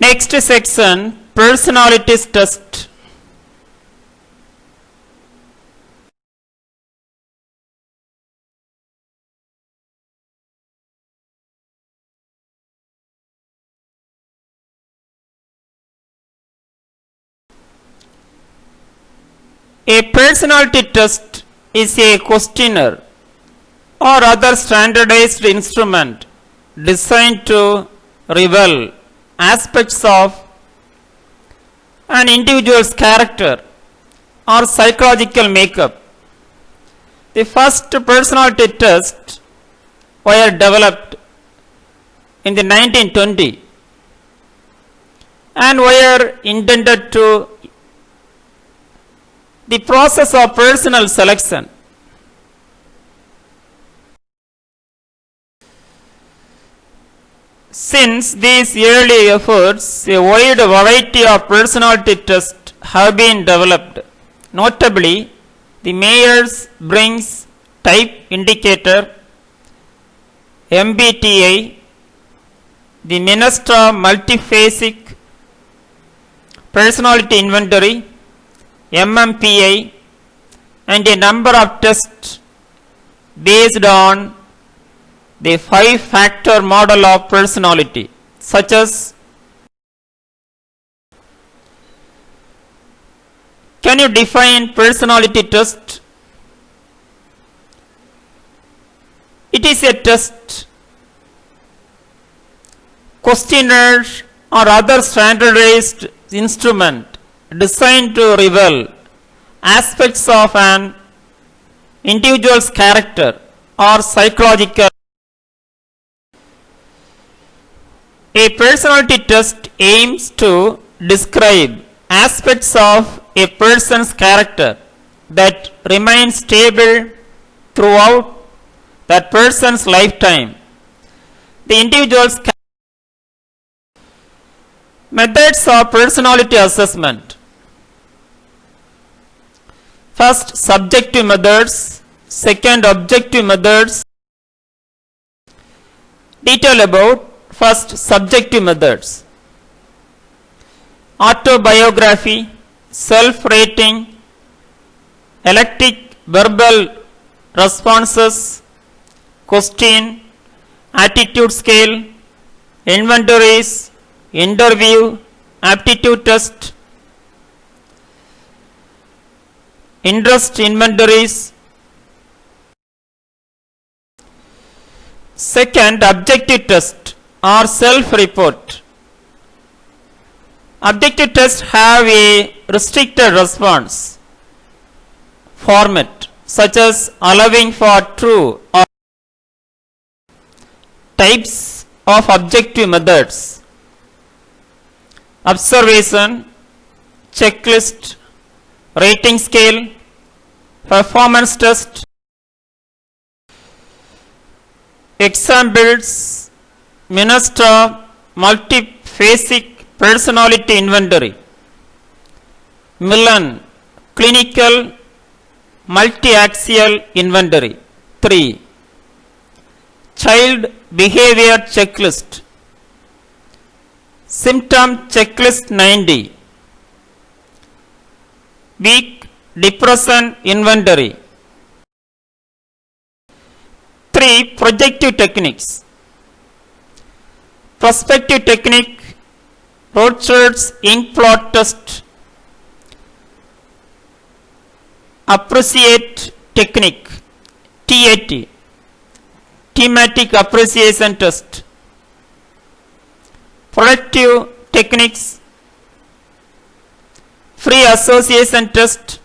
Next section, personalities test. A personality test is a questionnaire or other standardized instrument designed to reveal aspects of an individual's character or psychological makeup. The first personality tests were developed in the 1920 and were intended to the process of personal selection. Since these early efforts, a wide variety of personality tests have been developed. Notably, the Myers-Briggs Type Indicator, MBTI, the Minnesota Multiphasic Personality Inventory, MMPI, and a number of tests based on the 5-factor model of personality, such as can you define personality test? It is a test, questionnaire or other standardized instrument designed to reveal aspects of an individual's character or psychological. A personality test aims to describe aspects of a person's character that remain stable throughout that person's lifetime. The individual's methods of personality assessment. First, subjective methods. Second, objective methods. Detail about first subjective methods. Autobiography, self-rating, electric verbal responses, question, attitude scale, inventories, interview, aptitude test, interest inventories. Second, objective test or self-report. Objective tests have a restricted response format, such as allowing for true or types of objective methods: observation, checklist, rating scale, performance test. Examples: Minnesota Multiphasic Personality Inventory, Millen Clinical Multi-Axial Inventory. 3. Child Behavior Checklist, Symptom Checklist 90, Weak Depression Inventory. 3. Projective techniques. Prospective technique, Rorschach's ink blot test, appreciate technique, TAT, thematic appreciation test. Productive techniques, free association test,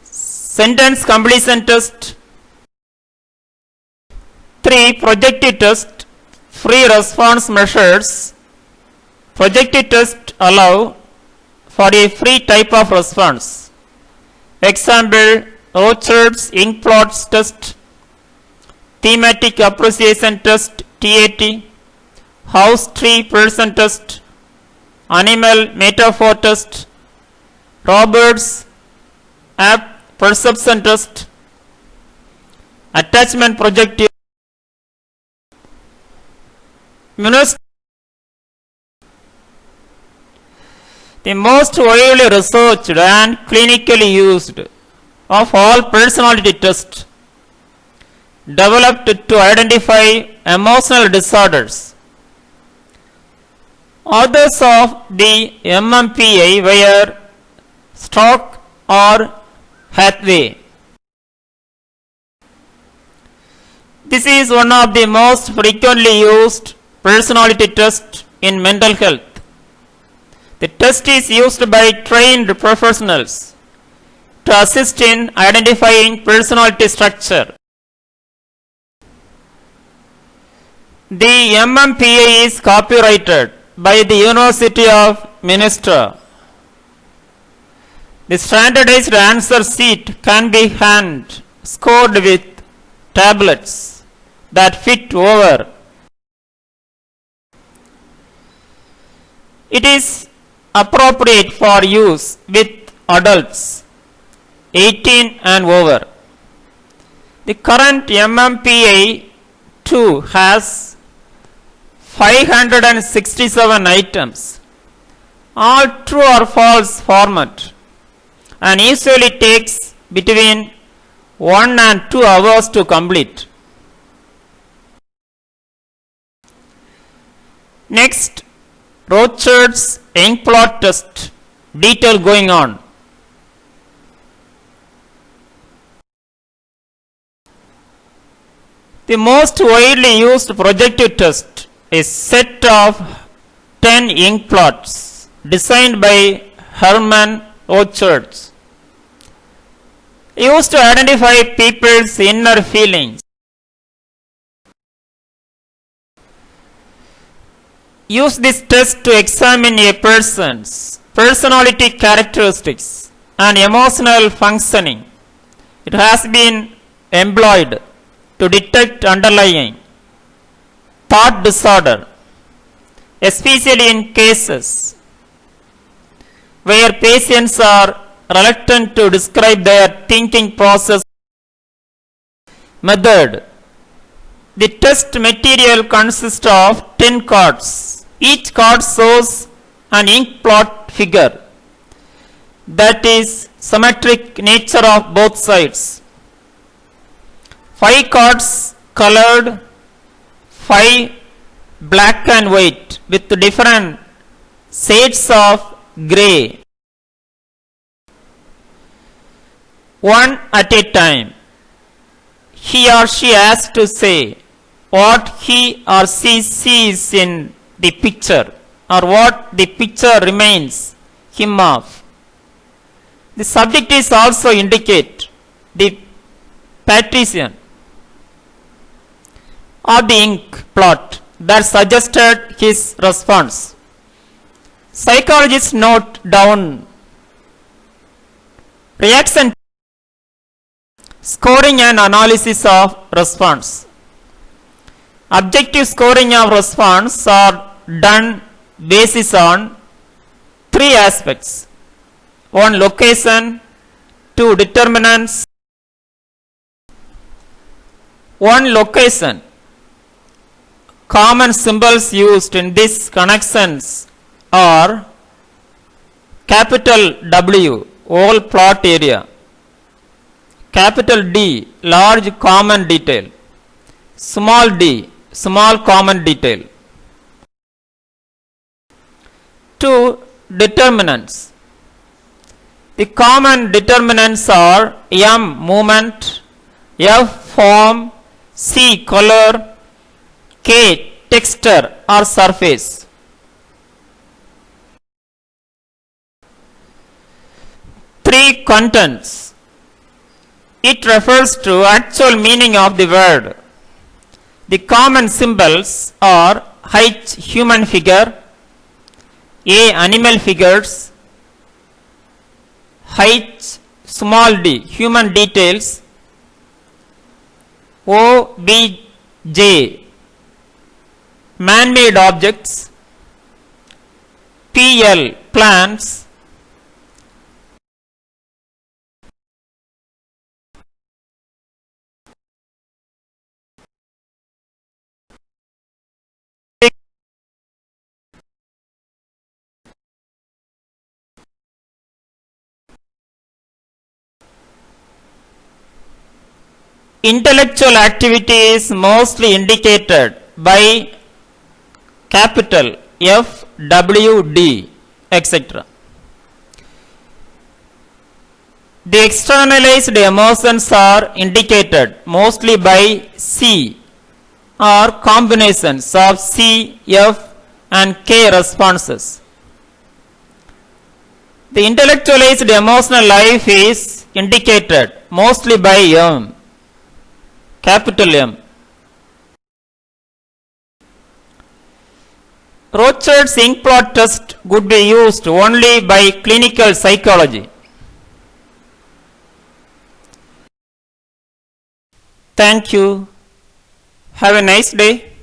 sentence completion test. 3. Projective test, free response measures. Projective tests allow for a free type of response. Example: Rorschach's ink blot test, thematic appreciation test TAT, house tree person test, animal metaphor test, Roberts apt perception test, attachment projective. The most widely researched and clinically used of all personality tests developed to identify emotional disorders. Authors of the MMPI were Stock or Hathaway. This is one of the most frequently used personality tests in mental health. The test is used by trained professionals to assist in identifying personality structure. The MMPI is copyrighted by the University of Minnesota. The standardized answer sheet can be hand scored with tablets that fit over. It is appropriate for use with adults 18 and over. The current MMPI 2 has 567 items, all true or false format, and usually takes between 1 and 2 hours to complete. Next, Rorschach's inkblot test, detail going on. The most widely used projective test is set of 10 inkblots designed by Herman Rorschach, used to identify people's inner feelings. Use this test to examine a person's personality characteristics and emotional functioning. It has been employed to detect underlying thought disorder, especially in cases where patients are reluctant to describe their thinking process. Method. The test material consists of 10 cards. Each card shows an inkblot figure that is symmetric nature of both sides. 5 cards colored, 5 black and white with different shades of gray. One at a time. He or she has to say what he or she sees in the picture or what the picture reminds him of. The subject is also indicate the patrician or the ink blot that suggested his response. Psychologists note down reaction, scoring and analysis of response. Objective scoring of response are done basis on 3 aspects. 1 location, 2 determinants. 1 location. Common symbols used in these connections are capital W, whole plot area, capital D, large common detail, small d, small common detail. 2 determinants. The common determinants are M movement, F form, C color, K texture or surface. Three contents. It refers to actual meaning of the word. The common symbols are H human figure, A animal figures, H small d human details, O B J man-made objects, P L plants, Intellectual activity is mostly indicated by capital F, W, D, etc. The externalized emotions are indicated mostly by C or combinations of C, F and K responses. The intellectualized emotional life is indicated mostly by M, capital M. Rochard's ink blot test could be used only by clinical psychology. Thank you. Have a nice day.